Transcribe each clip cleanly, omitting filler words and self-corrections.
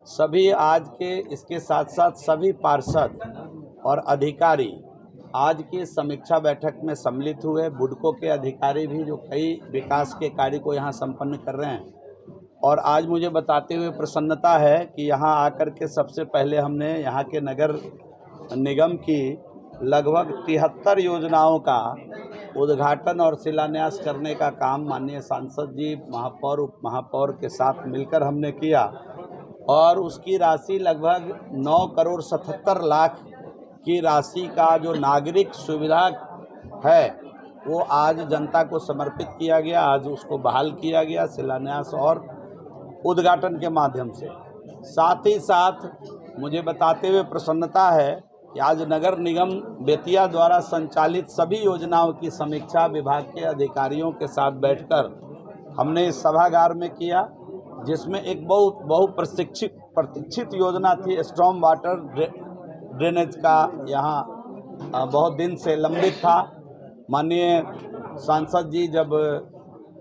सभी आज के इसके साथ साथ सभी पार्षद और अधिकारी आज की समीक्षा बैठक में सम्मिलित हुए। बुडको के अधिकारी भी जो कई विकास के कार्य को यहाँ संपन्न कर रहे हैं, और आज मुझे बताते हुए प्रसन्नता है कि यहाँ आकर के सबसे पहले हमने यहाँ के नगर निगम की लगभग 73 योजनाओं का उद्घाटन और शिलान्यास करने का काम माननीय सांसद जी, महापौर, उप महापौर के साथ मिलकर हमने किया, और उसकी राशि लगभग 9 करोड़ 77 लाख की राशि का जो नागरिक सुविधा है वो आज जनता को समर्पित किया गया। आज उसको बहाल किया गया शिलान्यास और उद्घाटन के माध्यम से। साथ ही साथ मुझे बताते हुए प्रसन्नता है कि आज नगर निगम बेतिया द्वारा संचालित सभी योजनाओं की समीक्षा विभाग के अधिकारियों के साथ बैठकर हमने इस सभागार में किया, जिसमें एक प्रतीक्षित योजना थी स्टॉर्म वाटर ड्रेनेज का। यहाँ बहुत दिन से लंबित था। माननीय सांसद जी जब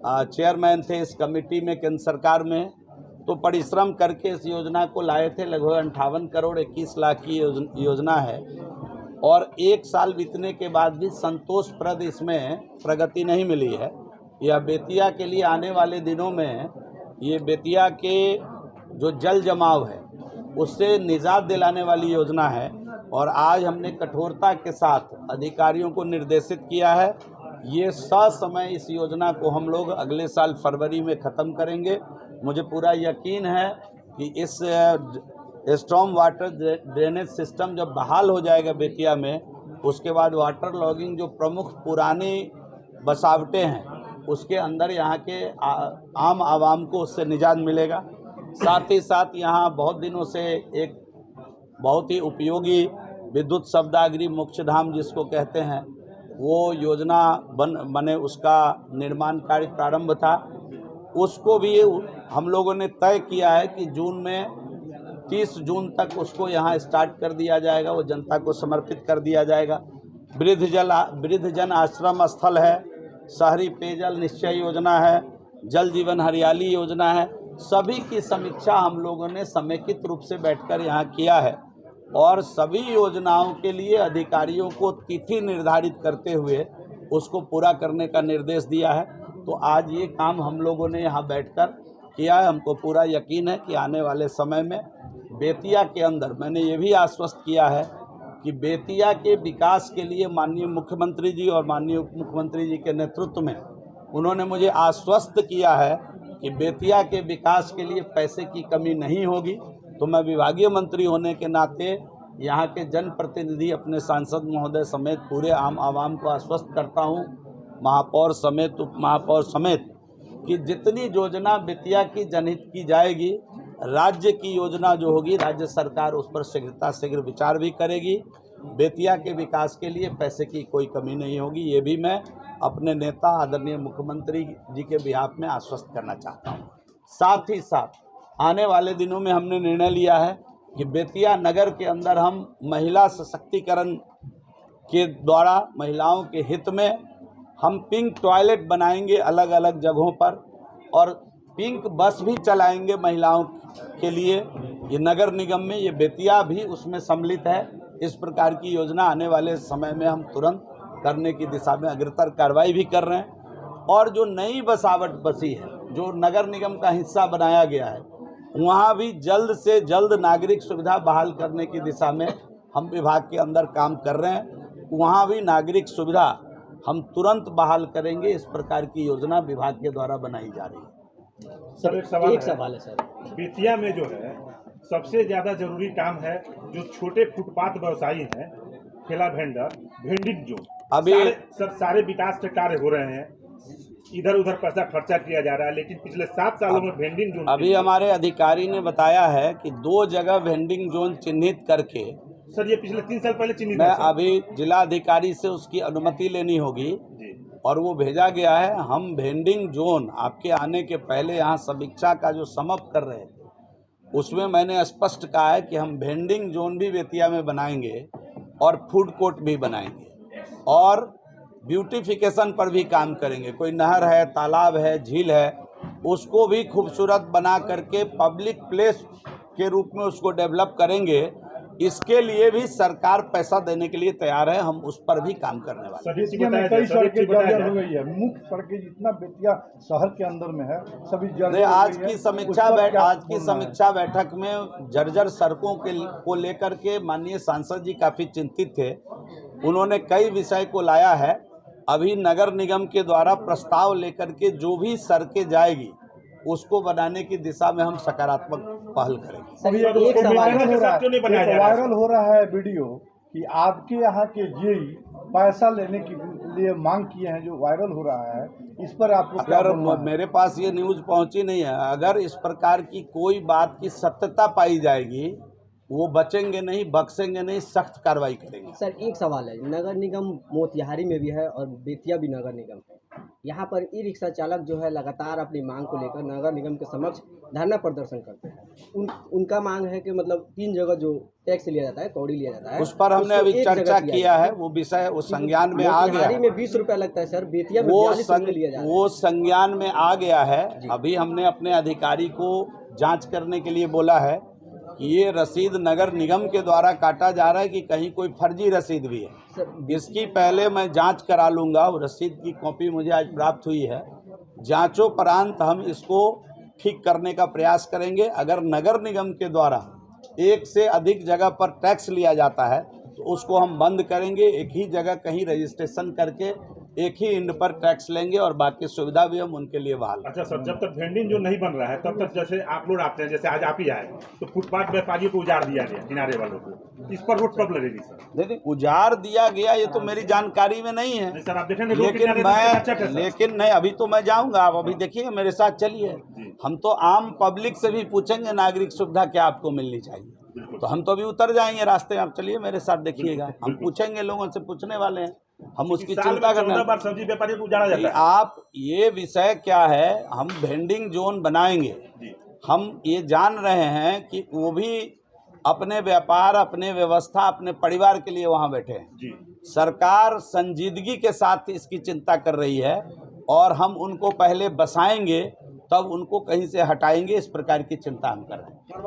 चेयरमैन थे इस कमेटी में केंद्र सरकार में, तो परिश्रम करके इस योजना को लाए थे। लगभग 58 करोड़ 21 लाख की योजना है, और 1 साल बीतने के बाद भी संतोषप्रद इसमें प्रगति नहीं मिली है। यह बेतिया के लिए आने वाले दिनों में ये बेतिया के जो जल जमाव है उससे निजात दिलाने वाली योजना है, और आज हमने कठोरता के साथ अधिकारियों को निर्देशित किया है ये ससमय इस योजना को हम लोग अगले साल फरवरी में ख़त्म करेंगे। मुझे पूरा यकीन है कि इस स्टॉर्म वाटर ड्रेनेज सिस्टम जब बहाल हो जाएगा बेतिया में, उसके बाद वाटर लॉगिंग जो प्रमुख पुरानी बसावटें हैं उसके अंदर यहाँ के आम आवाम को उससे निजात मिलेगा। साथ ही साथ यहाँ बहुत दिनों से एक बहुत ही उपयोगी विद्युत शब्दागिरी मोक्षधाम जिसको कहते हैं वो योजना बने उसका निर्माण कार्य प्रारंभ था। उसको भी हम लोगों ने तय किया है कि जून में 30 जून तक उसको यहाँ स्टार्ट कर दिया जाएगा, वो जनता को समर्पित कर दिया जाएगा। वृद्ध जन आश्रम स्थल है, शहरी पेयजल निश्चय योजना है, जल जीवन हरियाली योजना है। सभी की समीक्षा हम लोगों ने समेकित रूप से बैठकर यहाँ किया है, और सभी योजनाओं के लिए अधिकारियों को तिथि निर्धारित करते हुए उसको पूरा करने का निर्देश दिया है। तो आज ये काम हम लोगों ने यहाँ बैठकर किया है। हमको पूरा यकीन है कि आने वाले समय में बेतिया के अंदर, मैंने ये भी आश्वस्त किया है कि बेतिया के विकास के लिए माननीय मुख्यमंत्री जी और माननीय उप मुख्यमंत्री जी के नेतृत्व में उन्होंने मुझे आश्वस्त किया है कि बेतिया के विकास के लिए पैसे की कमी नहीं होगी। तो मैं विभागीय मंत्री होने के नाते यहाँ के जनप्रतिनिधि अपने सांसद महोदय समेत पूरे आम आवाम को आश्वस्त करता हूँ, महापौर समेत उप महापौर समेत, कि जितनी योजना बेतिया की जनहित की जाएगी, राज्य की योजना जो होगी राज्य सरकार उस पर शीघ्र विचार भी करेगी। बेतिया के विकास के लिए पैसे की कोई कमी नहीं होगी। ये भी मैं अपने नेता आदरणीय मुख्यमंत्री जी के बिहाफ में आश्वस्त करना चाहता हूँ। साथ ही साथ आने वाले दिनों में हमने निर्णय लिया है कि बेतिया नगर के अंदर हम महिला सशक्तिकरण के द्वारा महिलाओं के हित में हम पिंक टॉयलेट बनाएंगे अलग अलग जगहों पर, और पिंक बस भी चलाएंगे महिलाओं के लिए। ये नगर निगम में ये बेतिया भी उसमें सम्मिलित है। इस प्रकार की योजना आने वाले समय में हम तुरंत करने की दिशा में अग्रतर कार्रवाई भी कर रहे हैं। और जो नई बसावट बसी है, जो नगर निगम का हिस्सा बनाया गया है, वहाँ भी जल्द से जल्द नागरिक सुविधा बहाल करने की दिशा में हम विभाग के अंदर काम कर रहे हैं। वहाँ भी नागरिक सुविधा हम तुरंत बहाल करेंगे। इस प्रकार की योजना विभाग के द्वारा बनाई जा रही है। सर, एक सवाल है सर, बेतिया में जो है सबसे ज़्यादा जरूरी काम है जो छोटे फुटपाथ व्यवसायी हैं, ठेला वेंडर, वेंडिंग जोन, अभी सारे विकास के कार्य हो रहे हैं, इधर उधर पैसा खर्चा किया जा रहा है, लेकिन पिछले 7 सालों में वेंडिंग जोन अभी हमारे अधिकारी ने बताया है कि 2 जगह वेंडिंग जोन चिन्हित करके, सर ये पिछले 3 साल पहले चिन्हित, मैं अभी जिला अधिकारी से उसकी अनुमति लेनी होगी और वो भेजा गया है। हम वेंडिंग जोन आपके आने के पहले यहाँ समीक्षा का जो समअप कर रहे हैं उसमें मैंने स्पष्ट कहा है कि हम वेंडिंग जोन भी बेतिया में बनाएंगे और फूड कोर्ट भी बनाएंगे, और ब्यूटिफिकेशन पर भी काम करेंगे। कोई नहर है, तालाब है, झील है, उसको भी खूबसूरत बना करके पब्लिक प्लेस के रूप में उसको डेवलप करेंगे, इसके लिए भी सरकार पैसा देने के लिए तैयार है। हम उस पर भी काम करने वाले हैं। बेतिया में कई सड़कें जर्जर हो गई है, मुख्य सड़कें जितना बेतिया शहर के अंदर में है सभी जर्जर आज की समीक्षा बैठक में जर्जर सड़कों को लेकर के माननीय सांसद जी काफी चिंतित थे। उन्होंने कई विषय को लाया है। अभी नगर निगम के द्वारा प्रस्ताव लेकर के जो भी सड़कें जाएगी उसको बनाने की दिशा में हम सकारात्मक पहल करेंगे। अभी एक वायरल हो रहा है वीडियो कि आपके यहाँ के जेई पैसा लेने के लिए मांग किए हैं, जो वायरल हो रहा है, इस पर आपको अगर मेरे पास ये न्यूज़ पहुंची नहीं है, अगर इस प्रकार की कोई बात की सत्यता पाई जाएगी वो बचेंगे नहीं, बख्शेंगे नहीं, सख्त कार्रवाई करेंगे। सर एक सवाल है, नगर निगम मोतिहारी में भी है और बेतिया भी नगर निगम है। यहाँ पर ई रिक्शा चालक जो है लगातार अपनी मांग को लेकर नगर निगम के समक्ष धरना प्रदर्शन करते हैं। उनका मांग है कि मतलब 3 जगह जो टैक्स लिया जाता है, कौड़ी लिया जाता है, उस पर हमने अभी चर्चा किया है। वो विषय वो संज्ञान में आ गया है। में 20 रुपया लगता है सर, बेतिया में 42 रुपये लिया जाता है। वो संज्ञान में आ गया है। अभी हमने अपने अधिकारी को जाँच करने के लिए बोला है कि ये रसीद नगर निगम के द्वारा काटा जा रहा है कि कहीं कोई फर्जी रसीद भी है। इसकी पहले मैं जांच करा लूँगा। वो रसीद की कॉपी मुझे आज प्राप्त हुई है। जांचोपरांत हम इसको ठीक करने का प्रयास करेंगे। अगर नगर निगम के द्वारा एक से अधिक जगह पर टैक्स लिया जाता है तो उसको हम बंद करेंगे। एक ही जगह कहीं रजिस्ट्रेशन करके एक ही इंड पर टैक्स लेंगे और बाकी सुविधा भी हम उनके लिए बहाल। अच्छा सर, जब तक वेंडिंग जो नहीं बन रहा है तब तक जैसे आप लोग आते हैं, जैसे आज आप ही आए तो फुटपाथ व्यापारियों को उजाड़ दिया गया, किनारे वालों को, इस पर रोड कब लगेगी सर? नहीं, उजाड़ दिया गया ये तो मेरी जानकारी में नहीं है। नहीं सर, आप देखेंगे लेकिन नहीं, अभी तो मैं जाऊंगा। आप अभी देखिए, मेरे साथ चलिए। हम तो आम पब्लिक से भी पूछेंगे नागरिक सुविधा क्या आपको मिलनी चाहिए, तो हम तो अभी उतर जाएंगे रास्ते में। आप चलिए मेरे साथ, देखिएगा। हम पूछेंगे, लोगों से पूछने वाले हैं, हम उसकी चिंता करना। बार सब्जी व्यापारी को उजाड़ा जाता है। आप ये विषय क्या है, हम वेंडिंग जोन बनाएंगे। हम ये जान रहे हैं कि वो भी अपने व्यापार, अपने व्यवस्था, अपने परिवार के लिए वहाँ बैठे हैं। सरकार संजीदगी के साथ इसकी चिंता कर रही है और हम उनको पहले बसाएंगे तब उनको कहीं से हटाएंगे। इस प्रकार की चिंता हम कर रहे हैं।